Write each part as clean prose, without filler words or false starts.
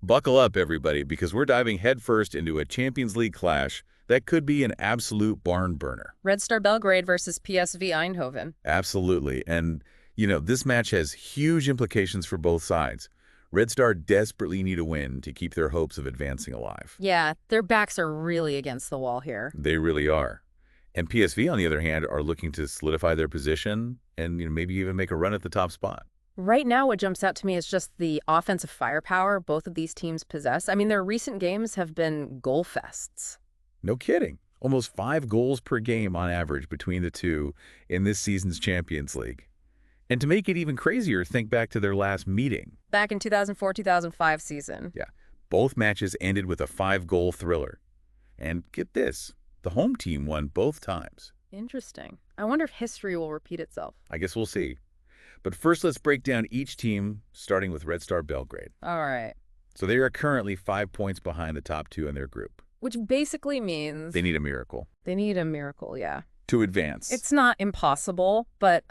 Buckle up, everybody, because we're diving headfirst into a Champions League clash that could be an absolute barn burner. Red Star Belgrade versus PSV Eindhoven. Absolutely. And, this match has huge implications for both sides. Red Star desperately need a win to keep their hopes of advancing alive. Yeah, their backs are really against the wall here. They really are. And PSV, on the other hand, are looking to solidify their position and maybe even make a run at the top spot. Right now, what jumps out to me is just the offensive firepower both of these teams possess. I mean, their recent games have been goal fests. No kidding. Almost 5 goals per game on average between the two in this season's Champions League. And to make it even crazier, think back to their last meeting. Back in 2004-2005 season. Yeah, both matches ended with a 5-goal thriller. And get this, the home team won both times. Interesting. I wonder if history will repeat itself. I guess we'll see. But first, let's break down each team, starting with Red Star Belgrade. All right. So they are currently 5 points behind the top 2 in their group. Which basically means... They need a miracle. They need a miracle, yeah. To advance. It's not impossible, but...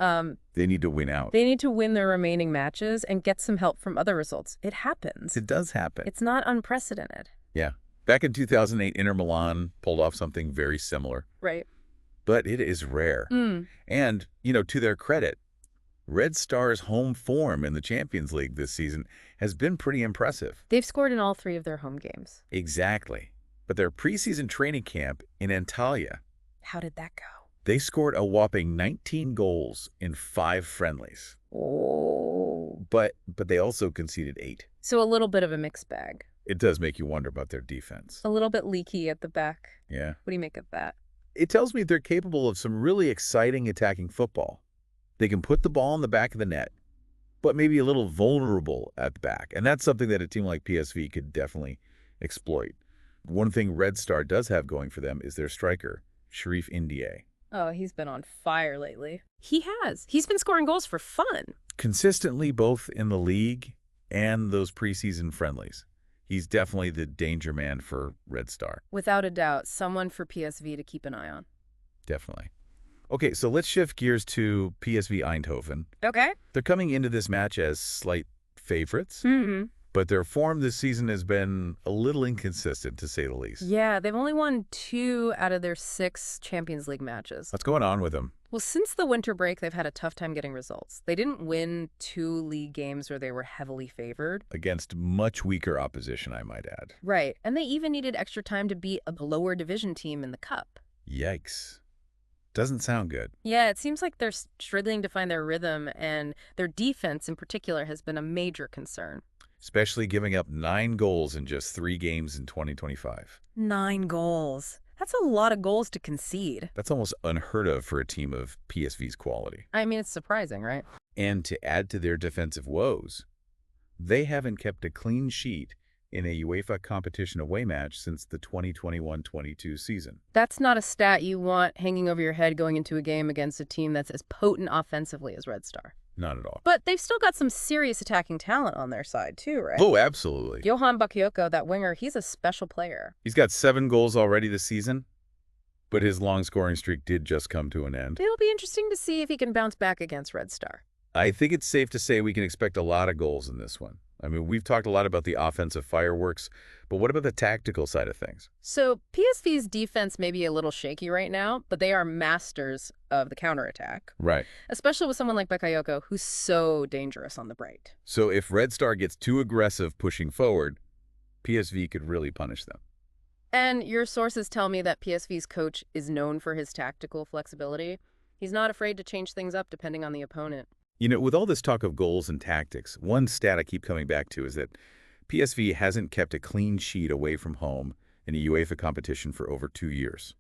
They need to win out. They need to win their remaining matches and get some help from other results. It happens. It does happen. It's not unprecedented. Yeah. Back in 2008, Inter Milan pulled off something very similar. Right. But it is rare. And, to their credit, Red Star's home form in the Champions League this season has been pretty impressive. They've scored in all 3 of their home games. Exactly. But their preseason training camp in Antalya, How did that go? they scored a whopping 19 goals in 5 friendlies. Oh. But they also conceded 8. So a little bit of a mixed bag. It does make you wonder about their defense. A little bit leaky at the back. Yeah. What do you make of that? It tells me they're capable of some really exciting attacking football. They can put the ball in the back of the net, but maybe a little vulnerable at the back. And that's something that a team like PSV could definitely exploit. One thing Red Star does have going for them is their striker, Ndiaye. Oh, he's been on fire lately. He has. He's been scoring goals for fun. Consistently both in the league and those preseason friendlies. He's definitely the danger man for Red Star. Without a doubt, someone for PSV to keep an eye on. Definitely. Okay, so let's shift gears to PSV Eindhoven. Okay. They're coming into this match as slight favorites, but their form this season has been a little inconsistent, to say the least. Yeah, they've only won 2 out of their 6 Champions League matches. What's going on with them? Well, since the winter break, they've had a tough time getting results. They didn't win 2 league games where they were heavily favored. Against much weaker opposition, I might add. Right, and they even needed extra time to beat a lower division team in the Cup. Yikes. Doesn't sound good. Yeah, it seems like they're struggling to find their rhythm, and their defense in particular has been a major concern. Especially giving up 9 goals in just 3 games in 2025. 9 goals. That's a lot of goals to concede. That's almost unheard of for a team of PSV's quality. I mean, it's surprising, right? And to add to their defensive woes, they haven't kept a clean sheet in a UEFA competition away match since the 2021-22 season. That's not a stat you want hanging over your head going into a game against a team that's as potent offensively as Red Star. Not at all. But they've still got some serious attacking talent on their side, too, right? Oh, absolutely. Johan Bakayoko, that winger, he's a special player. He's got 7 goals already this season, but his long scoring streak did just come to an end. It'll be interesting to see if he can bounce back against Red Star. I think it's safe to say we can expect a lot of goals in this one. I mean, we've talked a lot about the offensive fireworks, but what about the tactical side of things? So PSV's defense may be a little shaky right now, but they are masters of the counterattack. Right. Especially with someone like Bakayoko, who's so dangerous on the right. So if Red Star gets too aggressive pushing forward, PSV could really punish them. And your sources tell me that PSV's coach is known for his tactical flexibility. He's not afraid to change things up depending on the opponent. With all this talk of goals and tactics, one stat I keep coming back to is that PSV hasn't kept a clean sheet away from home in a UEFA competition for over 2 years.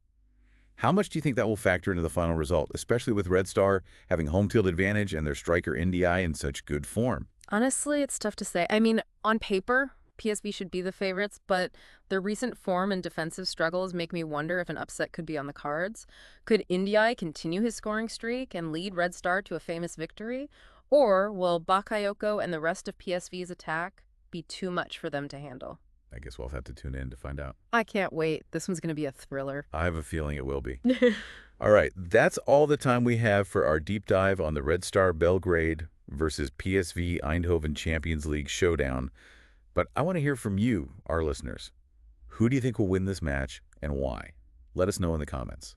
How much do you think that will factor into the final result, especially with Red Star having home field advantage and their striker Ndiaye in such good form? Honestly, it's tough to say. I mean, on paper, PSV should be the favorites, but their recent form and defensive struggles make me wonder if an upset could be on the cards. Could Ndiaye continue his scoring streak and lead Red Star to a famous victory? Or will Bakayoko and the rest of PSV's attack be too much for them to handle? I guess we'll have to tune in to find out. I can't wait. This one's going to be a thriller. I have a feeling it will be. All right, that's all the time we have for our deep dive on the Red Star Belgrade versus PSV Eindhoven Champions League showdown. But I want to hear from you, our listeners. Who do you think will win this match and why? Let us know in the comments.